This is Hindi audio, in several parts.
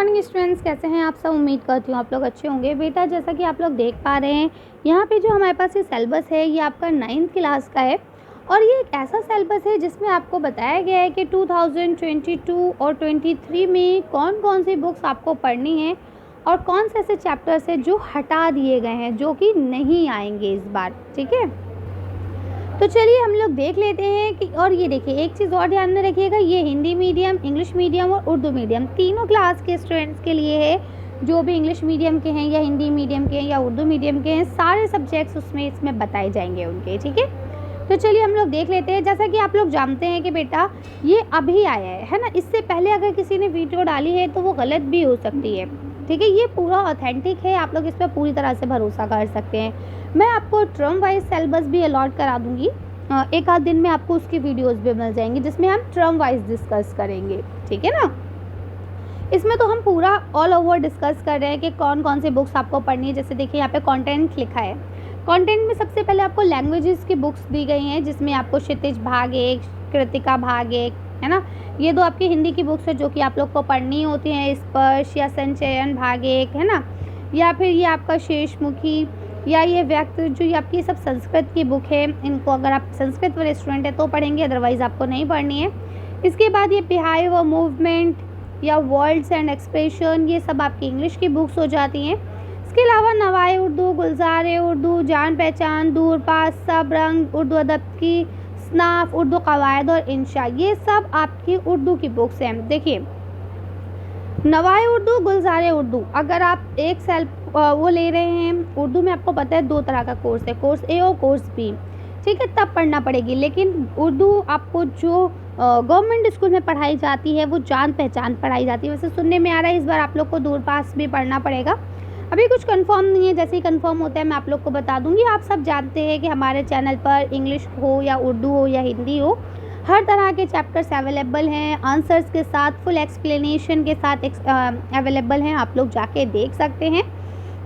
मॉर्निंग स्टूडेंट्स, कैसे हैं आप सब। उम्मीद करती हूँ आप लोग अच्छे होंगे। बेटा, जैसा कि आप लोग देख पा रहे हैं यहाँ पे जो हमारे पास ये सिलेबस है ये आपका 9th क्लास का है और ये एक ऐसा सिलेबस है जिसमें आपको बताया गया है कि 2022 और 23 में कौन कौन सी बुक्स आपको पढ़नी है और कौन से ऐसे चैप्टर्स हैं जो हटा दिए गए हैं, जो कि नहीं आएंगे इस बार। ठीक है, तो चलिए हम लोग देख लेते हैं कि और ये देखिए एक चीज़ और ध्यान में रखिएगा, ये हिंदी मीडियम, इंग्लिश मीडियम और उर्दू मीडियम तीनों क्लास के स्टूडेंट्स के लिए है। जो भी इंग्लिश मीडियम के हैं या हिंदी मीडियम के हैं या उर्दू मीडियम के हैं, सारे सब्जेक्ट्स इसमें बताए जाएंगे उनके। ठीक है, तो चलिए हम लोग देख लेते हैं। जैसा कि आप लोग जानते हैं कि बेटा ये अभी आया है ना, इससे पहले अगर किसी ने वीडियो डाली है तो वो गलत भी हो सकती है। ठीक है, ये पूरा ऑथेंटिक है, आप लोग इस पर पूरी तरह से भरोसा कर सकते हैं। मैं आपको टर्म वाइज सिलेबस भी अलॉट करा दूंगी, एक आध दिन में आपको उसकी वीडियोस भी मिल जाएंगी जिसमें हम टर्म वाइज डिस्कस करेंगे। ठीक है ना, इसमें तो हम पूरा ऑल ओवर डिस्कस कर रहे हैं कि कौन कौन से बुक्स आपको पढ़नी है। जैसे देखिए यहाँ पे कंटेंट लिखा है, कंटेंट में सबसे पहले आपको लैंग्वेजेस की बुक्स दी गई हैं जिसमें आपको क्षितिज भाग 1, कृतिका भाग 1 है ना, ये दो आपकी हिंदी की बुक्स है जो कि आप लोग को पढ़नी होती हैं। स्पर्श या संचयन भाग 1 है ना, या फिर ये आपका शेषमुखी या ये व्यक्त, जो ये आपकी सब संस्कृत की बुक है। इनको अगर आप संस्कृत वाले स्टूडेंट है तो पढ़ेंगे, अदरवाइज़ आपको नहीं पढ़नी है। इसके बाद ये बिहेव और मूवमेंट या वर्ड्स एंड एक्सप्रेशन, ये सब आपकी इंग्लिश की बुक्स हो जाती हैं। इसके अलावा नवाए उर्दू, गुलजार उर्दू, जान पहचान, दूर पास, सब रंग, उर्दू अदब की स्नाफ, उर्दू कवायद और इंशा, ये सब आपकी उर्दू की बुक्स हैं। देखिए नवाए उर्दू, गुलजार उर्दू, अगर आप एक सेल वो ले रहे हैं उर्दू में, आपको पता है 2 तरह का कोर्स है, कोर्स ए और कोर्स बी। ठीक है, तब पढ़ना पड़ेगी। लेकिन उर्दू आपको जो गवर्नमेंट स्कूल में पढ़ाई जाती है वो जान पहचान पढ़ाई जाती है। वैसे सुनने में आ रहा है इस बार आप लोग को दूर पास भी पढ़ना पड़ेगा, अभी कुछ कंफर्म नहीं है, जैसे ही कंफर्म होता है मैं आप लोग को बता दूंगी। आप सब जानते हैं कि हमारे चैनल पर इंग्लिश हो या उर्दू हो या हिंदी हो, हर तरह के चैप्टर्स अवेलेबल हैं, आंसर्स के साथ, फुल एक्सप्लेनेशन के साथ अवेलेबल हैं। आप लोग जाके देख सकते हैं,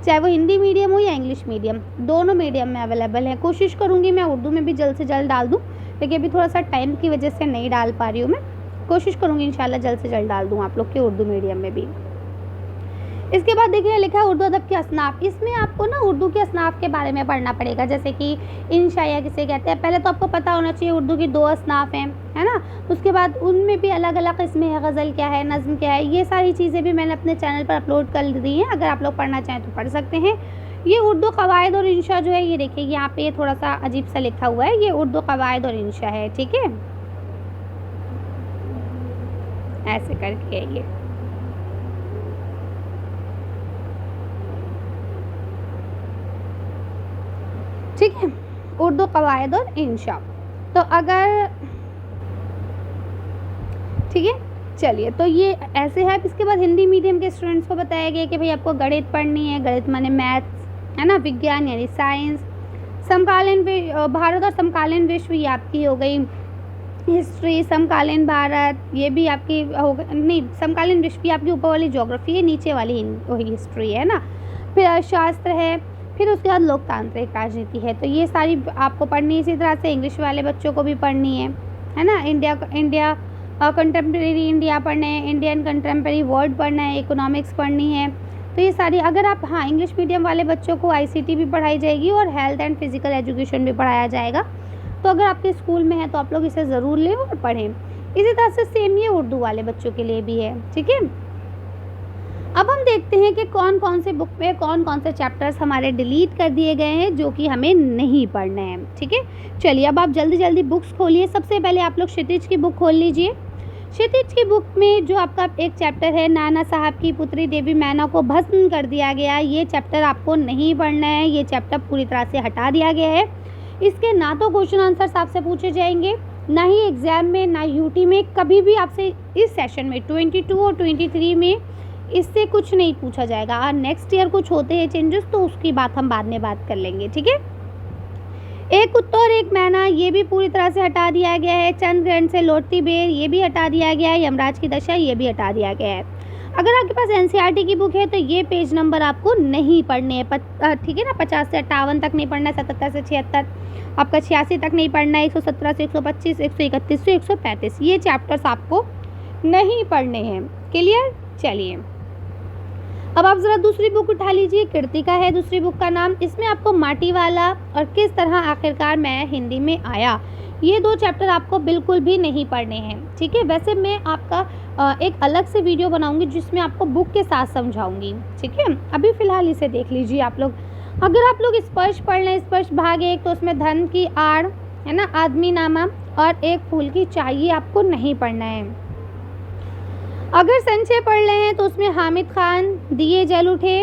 चाहे वो हिंदी मीडियम हो या इंग्लिश मीडियम, दोनों मीडियम में अवेलेबल है। कोशिश करूँगी मैं उर्दू में भी जल्द से जल्द डाल दूँ, लेकिन अभी थोड़ा सा टाइम की वजह से नहीं डाल पा रही हूँ। मैं कोशिश करूँगी इंशाल्लाह जल्द से जल्द डाल दूँ आप लोग के उर्दू मीडियम में भी। इसके बाद देखिए लिखा है उर्दू अदब के असनाफ, इसमें आपको ना उर्दू के असनाफ के बारे में पढ़ना पड़ेगा, जैसे कि इंशाया किसे कहते हैं। पहले तो आपको पता होना चाहिए उर्दू की 2 असनाफ हैं, है ना। उसके बाद उनमें भी अलग अलग किस्में हैं, गज़ल क्या है, नज़्म क्या है, ये सारी चीज़ें भी मैंने अपने चैनल पर अपलोड कर दी हैं, अगर आप लोग पढ़ना चाहें तो पढ़ सकते हैं। ये उर्दू कवायद और इंशा जो है, ये देखिए यहाँ पे थोड़ा सा अजीब सा लिखा हुआ है, ये उर्दू कवायद और इंशा है। ठीक है, ऐसे करके है ये। ठीक है, उर्दू कवायद और इंशा। तो अगर ठीक है, चलिए तो ये ऐसे है। इसके बाद हिंदी मीडियम के स्टूडेंट्स को बताया गया कि भाई आपको गणित पढ़नी है, गणित माने मैथ्स है ना, विज्ञान यानी साइंस, समकालीन भारत और समकालीन विश्व ये आपकी हो गई, हिस्ट्री, समकालीन भारत ये भी आपकी हो गई, नहीं समकालीन विश्व भी आपकी ऊपर वाली ज्योग्राफी है, नीचे वाली हिस्ट्री है ना, फिर अर्थशास्त्र है, फिर उसके बाद लोकतांत्रिक राजनीति है। तो ये सारी आपको पढ़नी है। इसी तरह से इंग्लिश वाले बच्चों को भी पढ़नी है ना, इंडिया कंटेम्प्रेरी इंडिया पढ़ना है, इंडियन कंटेम्प्रेरी वर्ड पढ़ना है, इकोनॉमिक्स पढ़नी है। तो ये सारी, अगर आप हाँ इंग्लिश मीडियम वाले बच्चों को ICT भी पढ़ाई जाएगी और हेल्थ एंड फिजिकल एजुकेशन भी पढ़ाया जाएगा। तो अगर आपके स्कूल में है तो आप लोग इसे ज़रूर लें और पढ़ें। इसी तरह से सेम ये उर्दू वाले बच्चों के लिए भी है। ठीक है, अब हम देखते हैं कि कौन कौन से बुक में कौन कौन से चैप्टर्स हमारे डिलीट कर दिए गए हैं जो कि हमें नहीं पढ़ने हैं। ठीक है, चलिए अब आप जल्दी जल्दी बुक्स खोलिए। सबसे पहले आप लोग क्षितिज की बुक खोल लीजिए। क्षितिज की बुक में जो आपका एक चैप्टर है, नाना साहब की पुत्री देवी मैना को भस्म कर दिया गया, ये चैप्टर आपको नहीं पढ़ना है, ये चैप्टर पूरी तरह से हटा दिया गया है। इसके ना तो क्वेश्चन आंसर्स आपसे पूछे जाएंगे, ना ही एग्ज़ाम में, ना UT में, कभी भी आपसे इस सेशन में 22 और 23 में इससे कुछ नहीं पूछा जाएगा। और नेक्स्ट ईयर कुछ होते हैं चेंजेस तो उसकी बात हम बाद में बात कर लेंगे। ठीक है, एक कुत्ता और एक मैना ये भी पूरी तरह से हटा दिया गया है। चंद्र ग्रहण से लौटती बेर ये भी हटा दिया गया है। यमराज की दशा ये भी हटा दिया गया है। अगर आपके पास NCERT की बुक है तो ये पेज नंबर आपको नहीं पढ़ने हैं, ठीक है ना। 50 से 58 तक नहीं पढ़ना है, 77 से 76, आपका 86 तक नहीं पढ़ना है, 117 से 125, 131 से 135 ये चैप्टर्स आपको नहीं पढ़ने हैं। क्लियर, चलिए अब आप ज़रा दूसरी बुक उठा लीजिए, कृतिका है दूसरी बुक का नाम। इसमें आपको माटी वाला और किस तरह आखिरकार मैं हिंदी में आया, ये 2 चैप्टर आपको बिल्कुल भी नहीं पढ़ने हैं, ठीक है। वैसे मैं आपका एक अलग से वीडियो बनाऊंगी जिसमें आपको बुक के साथ समझाऊंगी, ठीक है। अभी फ़िलहाल इसे देख लीजिए आप लोग। अगर आप लोग स्पर्श पढ़ लें, स्पर्श भाग 1, तो उसमें धन की आड़ है ना, आदमी नामा और एक फूल की चाय, ये आपको नहीं पढ़ना है। अगर संचय पढ़ रहे हैं तो उसमें हामिद खान, दिए जल उठे,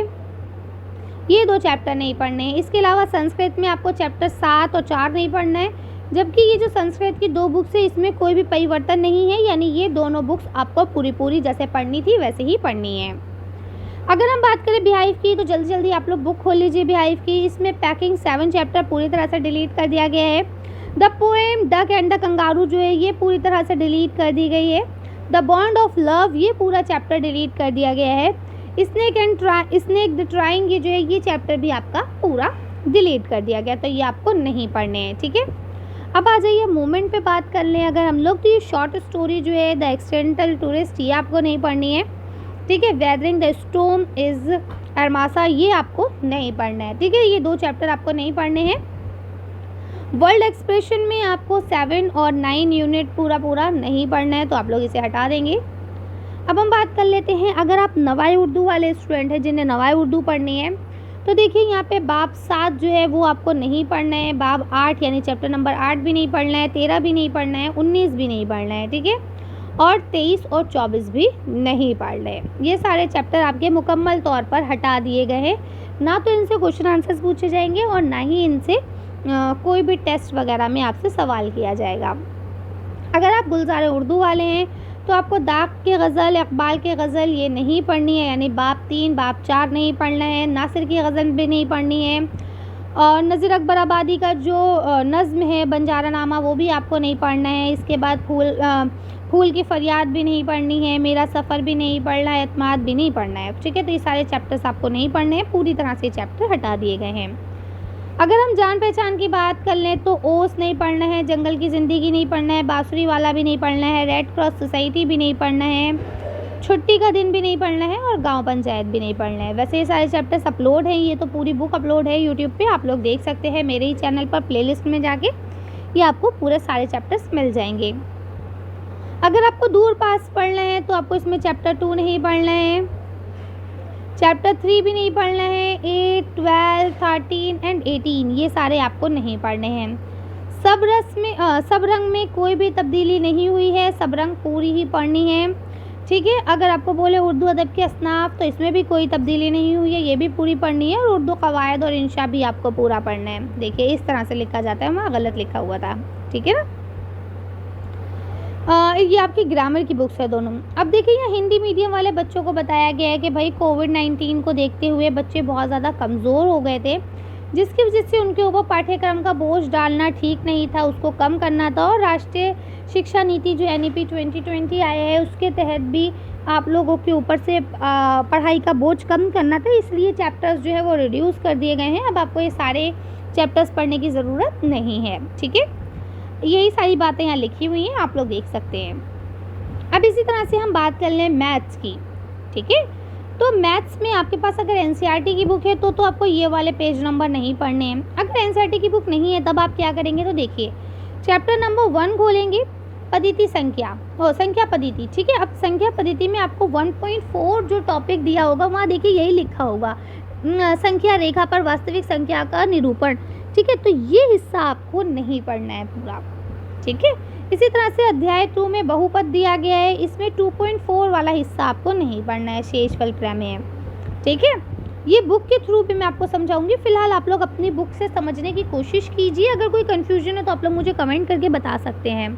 ये 2 चैप्टर नहीं पढ़ने हैं। इसके अलावा संस्कृत में आपको चैप्टर 7 और 4 नहीं पढ़ना है, जबकि ये जो संस्कृत की 2 बुक्स है इसमें कोई भी परिवर्तन नहीं है, यानी ये दोनों बुक्स आपको पूरी जैसे पढ़नी थी वैसे ही पढ़नी है। अगर हम बात करें बिहाइव की, तो जल्दी जल्दी आप लोग बुक खोल लीजिए बिहाइव की। इसमें पैकिंग 7 चैप्टर पूरी तरह से डिलीट कर दिया गया है। The poem duck and the kangaroo जो है ये पूरी तरह से डिलीट कर दी गई है। द बॉन्ड ऑफ लव ये पूरा चैप्टर डिलीट कर दिया गया है। स्नेक द ट्राइंग ये जो है ये चैप्टर भी आपका पूरा डिलीट कर दिया गया, तो ये आपको नहीं पढ़ने हैं, ठीक है। अब आ जाइए मूवमेंट पे बात कर लें अगर हम लोग, तो ये शॉर्ट स्टोरी जो है द एक्सीडेंटल टूरिस्ट ये आपको नहीं पढ़नी है, ठीक है। वेदरिंग द स्टॉर्म इज अरमासा ये आपको नहीं पढ़ना है, ठीक है। ये 2 चैप्टर आपको नहीं पढ़ने हैं। वर्ल्ड एक्सप्रेशन में आपको 7 और 9 यूनिट पूरा नहीं पढ़ना है, तो आप लोग इसे हटा देंगे। अब हम बात कर लेते हैं, अगर आप नवाई उर्दू वाले स्टूडेंट हैं जिन्हें नवाई उर्दू पढ़नी है, तो देखिए यहाँ पे बाब 7 जो है वो आपको नहीं पढ़ना है। बाब 8 यानी चैप्टर नंबर 8 भी नहीं पढ़ना है, 13 भी नहीं पढ़ना है, 19 भी नहीं पढ़ना है, ठीक है। और 23 और 24 भी नहीं पढ़ना है। ये सारे चैप्टर आपके मुकम्मल तौर पर हटा दिए गए हैं। ना तो इनसे क्वेश्चन आंसर्स पूछे जाएंगे और ना ही इनसे कोई भी टेस्ट वगैरह में आपसे सवाल किया जाएगा। अगर आप गुलजार उर्दू वाले हैं तो आपको दाग के गज़ल, इकबाल के गज़ल ये नहीं पढ़नी है, यानी बाब 3 बाब 4 नहीं पढ़ना है। नासिर की गज़ल भी नहीं पढ़नी है। और नज़ीर अकबर आबादी का जो नज़्म है बंजारा नामा वो भी आपको नहीं पढ़ना है। इसके बाद फूल की फरियाद भी नहीं पढ़नी है, मेरा सफ़र भी नहीं पढ़ना है, एतमाद भी नहीं पढ़ना है, ठीक है। तो ये सारे चैप्टर्स आपको नहीं पढ़ने हैं, पूरी तरह से चैप्टर हटा दिए गए हैं। अगर हम जान पहचान की बात कर लें तो ओस नहीं पढ़ना है, जंगल की ज़िंदगी नहीं पढ़ना है, बांसुरी वाला भी नहीं पढ़ना है, रेड क्रॉस सोसाइटी भी नहीं पढ़ना है, छुट्टी का दिन भी नहीं पढ़ना है और गांव पंचायत भी नहीं पढ़ना है। वैसे ये सारे चैप्टर्स अपलोड हैं, ये तो पूरी बुक अपलोड है यूट्यूब पे, आप लोग देख सकते हैं मेरे ही चैनल पर प्लेलिस्ट में जाके, ये आपको पूरे सारे चैप्टर्स मिल जाएंगे। अगर आपको दूर पास पढ़ना है तो आपको इसमें चैप्टर 2 नहीं पढ़ना है, चैप्टर 3 भी नहीं पढ़ना है, 8, 12, 13 एंड 18 ये सारे आपको नहीं पढ़ने हैं। सब रंग में कोई भी तब्दीली नहीं हुई है, सब रंग पूरी ही पढ़नी है, ठीक है। अगर आपको बोले उर्दू अदब के असनाफ तो इसमें भी कोई तब्दीली नहीं हुई है, ये भी पूरी पढ़नी है। और उर्दू कवायद और इंशा भी आपको पूरा पढ़ना है। देखिए इस तरह से लिखा जाता है, वहाँ गलत लिखा हुआ था, ठीक है ना। ये आपकी ग्रामर की बुक्स है दोनों। अब देखिए यहाँ हिंदी मीडियम वाले बच्चों को बताया गया है कि भाई कोविड-19 को देखते हुए बच्चे बहुत ज़्यादा कमज़ोर हो गए थे, जिसकी वजह से उनके ऊपर पाठ्यक्रम का बोझ डालना ठीक नहीं था, उसको कम करना था। और राष्ट्रीय शिक्षा नीति जो NEP 2020 आया है उसके तहत भी आप लोगों के ऊपर से पढ़ाई का बोझ कम करना था, इसलिए चैप्टर्स जो है वो रिड्यूस कर दिए गए हैं। अब आपको ये सारे चैप्टर्स पढ़ने की ज़रूरत नहीं है, ठीक है। यही सारी बातें यहाँ लिखी हुई हैं, आप लोग देख सकते हैं। अब इसी तरह से हम बात कर लें मैथ्स की, ठीक है। तो मैथ्स में आपके पास अगर NCERT की बुक है तो आपको ये वाले पेज नंबर नहीं पढ़ने हैं। अगर NCERT की बुक नहीं है तब आप क्या करेंगे, तो देखिए चैप्टर नंबर 1 खोलेंगे, पद्धति संख्या पद्धति, ठीक है। अब संख्या पद्धति में आपको 1.4 जो टॉपिक दिया होगा वहाँ देखिए यही लिखा होगा, संख्या रेखा पर वास्तविक संख्या का निरूपण, ठीक है। तो ये हिस्सा आपको नहीं पढ़ना है पूरा, ठीक है। इसी तरह से अध्याय 2 में बहुपद दिया गया है, इसमें 2.4 वाला हिस्सा आपको नहीं पढ़ना है, शेषफल प्रमेय, ठीक है। ये बुक के थ्रू भी मैं आपको समझाऊंगी। फिलहाल आप लोग अपनी बुक से समझने की कोशिश कीजिए, अगर कोई कन्फ्यूजन है तो आप लोग मुझे कमेंट करके बता सकते हैं।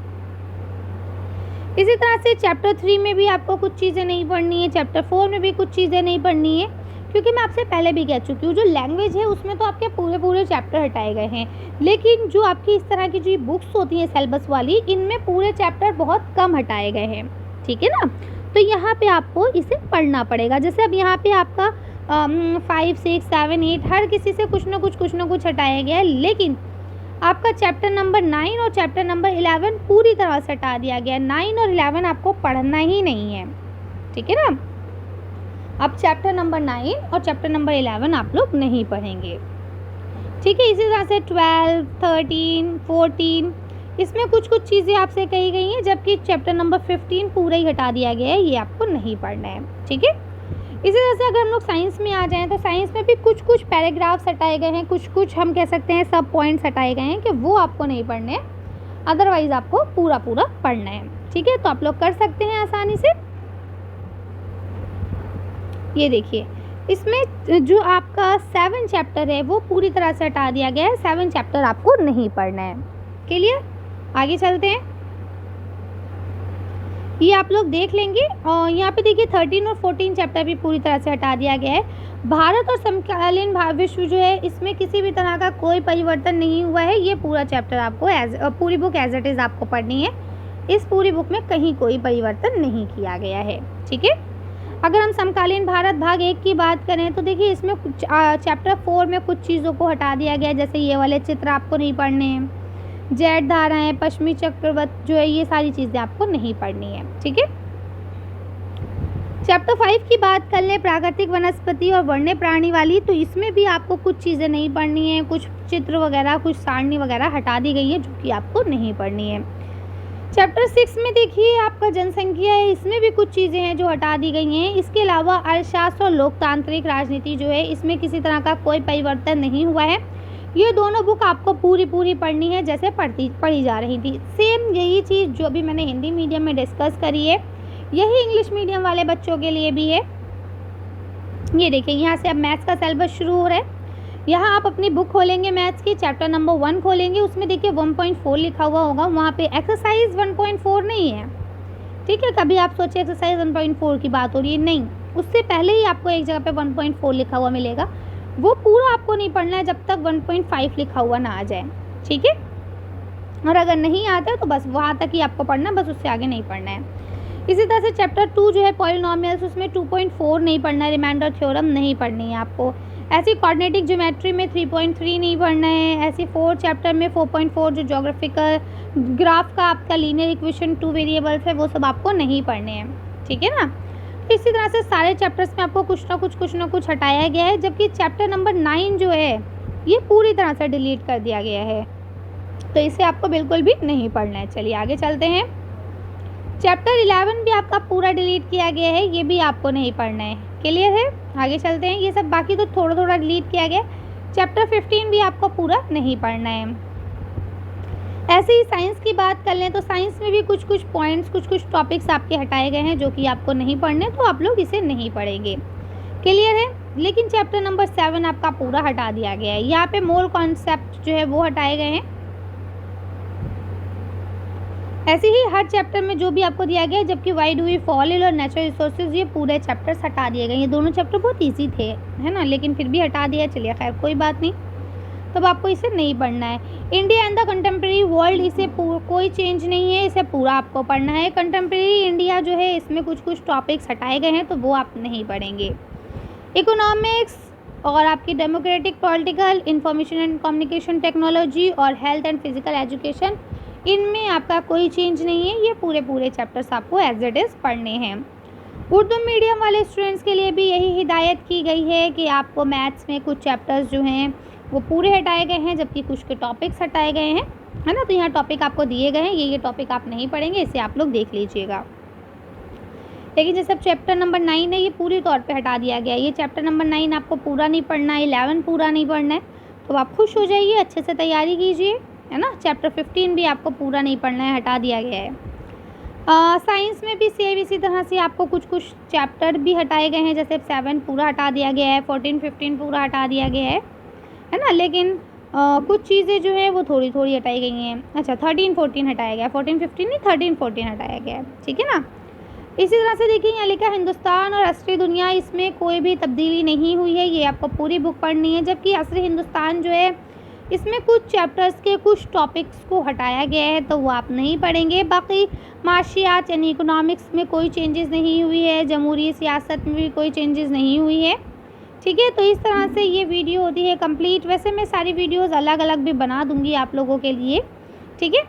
इसी तरह से चैप्टर 3 में भी आपको कुछ चीज़ें नहीं पढ़नी है, चैप्टर 4 में भी कुछ चीज़ें नहीं पढ़नी है, क्योंकि मैं आपसे पहले भी कह चुकी हूँ जो लैंग्वेज है उसमें तो आपके पूरे चैप्टर हटाए गए हैं, लेकिन जो आपकी इस तरह की जो बुक्स होती हैं सिलेबस वाली, इनमें पूरे चैप्टर बहुत कम हटाए गए हैं, ठीक है ना। तो यहाँ पे आपको इसे पढ़ना पड़ेगा। जैसे अब यहाँ पे आपका 5, 6, 7, 8 हर किसी से कुछ ना कुछ हटाया गया है, लेकिन आपका चैप्टर नंबर 9 और चैप्टर नंबर 11 पूरी तरह से हटा दिया गया है। 9 और 11 आपको पढ़ना ही नहीं है, ठीक है ना। अब चैप्टर नंबर 9 और चैप्टर नंबर 11 आप लोग नहीं पढ़ेंगे, ठीक है। इसी तरह से 12, 13, 14 इसमें कुछ कुछ चीज़ें आपसे कही गई हैं, जबकि चैप्टर नंबर 15 पूरा ही हटा दिया गया है, ये आपको नहीं पढ़ना है, ठीक है। इसी तरह से अगर हम लोग साइंस में आ जाएँ तो साइंस में भी कुछ कुछ पैराग्राफ्स हटाए गए हैं, कुछ कुछ हम कह सकते हैं सब पॉइंट्स हटाए गए हैं कि वो आपको नहीं पढ़ने हैं, अदरवाइज़ आपको पूरा पूरा पढ़ना है, ठीक है। तो आप लोग कर सकते हैं आसानी से। ये देखिए, इसमें जो आपका 7 चैप्टर है वो पूरी तरह से हटा दिया गया है, 7 चैप्टर आपको नहीं पढ़ना है, क्लियर। आगे चलते हैं, ये आप लोग देख लेंगे। और यहाँ पे देखिए 13 और 14 चैप्टर भी पूरी तरह से हटा दिया गया है। भारत और समकालीन विश्व जो है, इसमें किसी भी तरह का कोई परिवर्तन नहीं हुआ है, ये पूरा चैप्टर आपको पूरी बुक एज इट इज़ आपको पढ़नी है। इस पूरी बुक में कहीं कोई परिवर्तन नहीं किया गया है, ठीक है। अगर हम समकालीन भारत भाग 1 की बात करें तो देखिए इसमें कुछ चैप्टर 4 में कुछ चीज़ों को हटा दिया गया है, जैसे ये वाले चित्र आपको नहीं पढ़ने हैं, जेट धाराएं, पश्चिमी चक्रवात जो है, ये सारी चीज़ें आपको नहीं पढ़नी है, ठीक है। चैप्टर 5 की बात कर लें, प्राकृतिक वनस्पति और वन्य प्राणी वाली, तो इसमें भी आपको कुछ चीज़ें नहीं पढ़नी है, कुछ चित्र वगैरह, कुछ सारणी वगैरह हटा दी गई है जो कि आपको नहीं पढ़नी है। चैप्टर 6 में देखिए आपका जनसंख्या है, इसमें भी कुछ चीज़ें हैं जो हटा दी गई हैं। इसके अलावा अर्थशास्त्र और लोकतांत्रिक राजनीति जो है, इसमें किसी तरह का कोई परिवर्तन नहीं हुआ है। ये दोनों बुक आपको पूरी पढ़नी है जैसे पढ़ी जा रही थी। सेम यही चीज़ जो भी मैंने हिंदी मीडियम में डिस्कस करी है, यही इंग्लिश मीडियम वाले बच्चों के लिए भी है। ये देखिए, यहाँ से अब मैथ्स का सिलेबस शुरू हो रहा है। यहाँ आप अपनी बुक खोलेंगे मैथ्स की, चैप्टर नंबर 1 खोलेंगे, उसमें देखिए 1.4 लिखा हुआ होगा, वहाँ पे एक्सरसाइज 1.4 नहीं है, ठीक है। कभी आप सोचिए एक्सरसाइज 1.4 की बात हो रही है, नहीं, उससे पहले ही आपको एक जगह पे 1.4 लिखा हुआ मिलेगा, वो पूरा आपको नहीं पढ़ना है जब तक 1.5 लिखा हुआ ना आ जाए, ठीक है। और अगर नहीं आता है तो बस वहाँ तक ही आपको पढ़ना है, बस उससे आगे नहीं पढ़ना है। इसी तरह से चैप्टर 2 जो है पॉलिनोमियल्स, उसमें 2.4 नहीं पढ़ना है, रिमाइंडर थ्योरम नहीं पढ़नी है आपको। ऐसी कोऑर्डिनेटिक ज्योमेट्री में 3.3 नहीं पढ़ना है। ऐसी 4 चैप्टर में 4.4 जो ज्योग्राफिकल ग्राफ का आपका लीनियर इक्वेशन 2 वेरिएबल्स है, वो सब आपको नहीं पढ़ने हैं, ठीक है ना। इसी तरह से सारे चैप्टर्स में आपको कुछ ना कुछ हटाया गया है, जबकि चैप्टर नंबर 9 जो है ये पूरी तरह से डिलीट कर दिया गया है, तो इसे आपको बिल्कुल भी नहीं पढ़ना है। चलिए आगे चलते हैं। चैप्टर 11 भी आपका पूरा डिलीट किया गया है, ये भी आपको नहीं पढ़ना है, क्लियर है। आगे चलते हैं, ये सब बाकी तो थोड़ा थोड़ा डिलीट किया गया। चैप्टर 15 भी आपको पूरा नहीं पढ़ना है। ऐसे ही साइंस की बात कर लें तो साइंस में भी कुछ कुछ पॉइंट्स, कुछ कुछ टॉपिक्स आपके हटाए गए हैं जो कि आपको नहीं पढ़ने, तो आप लोग इसे नहीं पढ़ेंगे, क्लियर है। लेकिन चैप्टर नंबर 7 आपका पूरा हटा दिया गया है। यहाँ पे मोल कॉन्सेप्ट जो है वो हटाए गए हैं। ऐसे ही हर चैप्टर में जो भी आपको दिया गया है, जबकि why do we fall in और नेचुरल रिसोर्सेज, ये पूरे चैप्टर्स हटा दिए गए। ये दोनों चैप्टर बहुत इजी थे, है ना, लेकिन फिर भी हटा दिया। चलिए खैर कोई बात नहीं, तब आपको इसे नहीं पढ़ना है। India and the contemporary world, इसे कोई चेंज नहीं है, इसे पूरा आपको पढ़ना है। कंटेम्प्रेरी इंडिया जो है, इसमें कुछ कुछ टॉपिक्स हटाए गए हैं, तो वो आप नहीं पढ़ेंगे। इकोनॉमिक्स और आपकी democratic political, information and communication technology और हेल्थ एंड फिजिकल एजुकेशन, इनमें आपका कोई चेंज नहीं है। ये पूरे चैप्टर्स आपको एज इट इज़ पढ़ने हैं। उर्दू मीडियम वाले स्टूडेंट्स के लिए भी यही हिदायत की गई है कि आपको मैथ्स में कुछ चैप्टर्स जो हैं वो पूरे हटाए गए हैं, जबकि कुछ के टॉपिक्स हटाए गए हैं, है ना। तो यहाँ टॉपिक आपको दिए गए हैं, ये टॉपिक आप नहीं पढ़ेंगे, इसे आप लोग देख लीजिएगा। लेकिन जैसे चैप्टर नंबर 9 है, ये पूरी तौर पे हटा दिया गया है। ये चैप्टर नंबर 9 आपको पूरा नहीं पढ़ना है, 11 पूरा नहीं पढ़ना है, तो आप खुश हो जाइए, अच्छे से तैयारी कीजिए, है ना। चैप्टर 15 भी आपको पूरा नहीं पढ़ना है, हटा दिया गया है। साइंस में भी सेम इसी तरह से आपको कुछ कुछ चैप्टर भी हटाए गए हैं, जैसे 7 पूरा हटा दिया गया है, 14, 15 पूरा हटा दिया गया है ना। लेकिन कुछ चीज़ें जो है वो थोड़ी थोड़ी हटाई गई हैं। अच्छा 13, 14 हटाया गया है, 14, 15 नहीं, 13, 14 हटाया गया है, ठीक है ना। इसी तरह से देखिए यहाँ लिखा हिंदुस्तान और असली दुनिया, इसमें कोई भी तब्दीली नहीं हुई है, ये आपको पूरी बुक पढ़नी है। जबकि असली हिंदुस्तान जो है, इसमें कुछ चैप्टर्स के कुछ टॉपिक्स को हटाया गया है, तो वो आप नहीं पढ़ेंगे। बाकी माशियात यानी इकोनॉमिक्स में कोई चेंजेस नहीं हुई है, जमहूरी सियासत में भी कोई चेंजेस नहीं हुई है, ठीक है। तो इस तरह से ये वीडियो होती है कंप्लीट। वैसे मैं सारी वीडियोस अलग अलग भी बना दूंगी आप लोगों के लिए, ठीक है।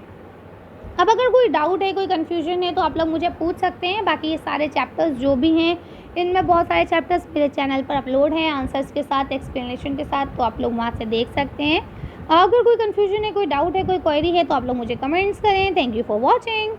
अब अगर कोई डाउट है, कोई कन्फ्यूजन है, तो आप लोग मुझे पूछ सकते हैं। बाकी ये सारे चैप्टर्स जो भी हैं इनमें बहुत सारे चैप्टर्स मेरे चैनल पर अपलोड हैं आंसर्स के साथ, एक्सप्लेनेशन के साथ, तो आप लोग वहाँ से देख सकते हैं। अगर कोई कन्फ्यूजन है, कोई डाउट है, कोई क्वेरी है तो आप लोग मुझे कमेंट्स करें। Thank you for watching.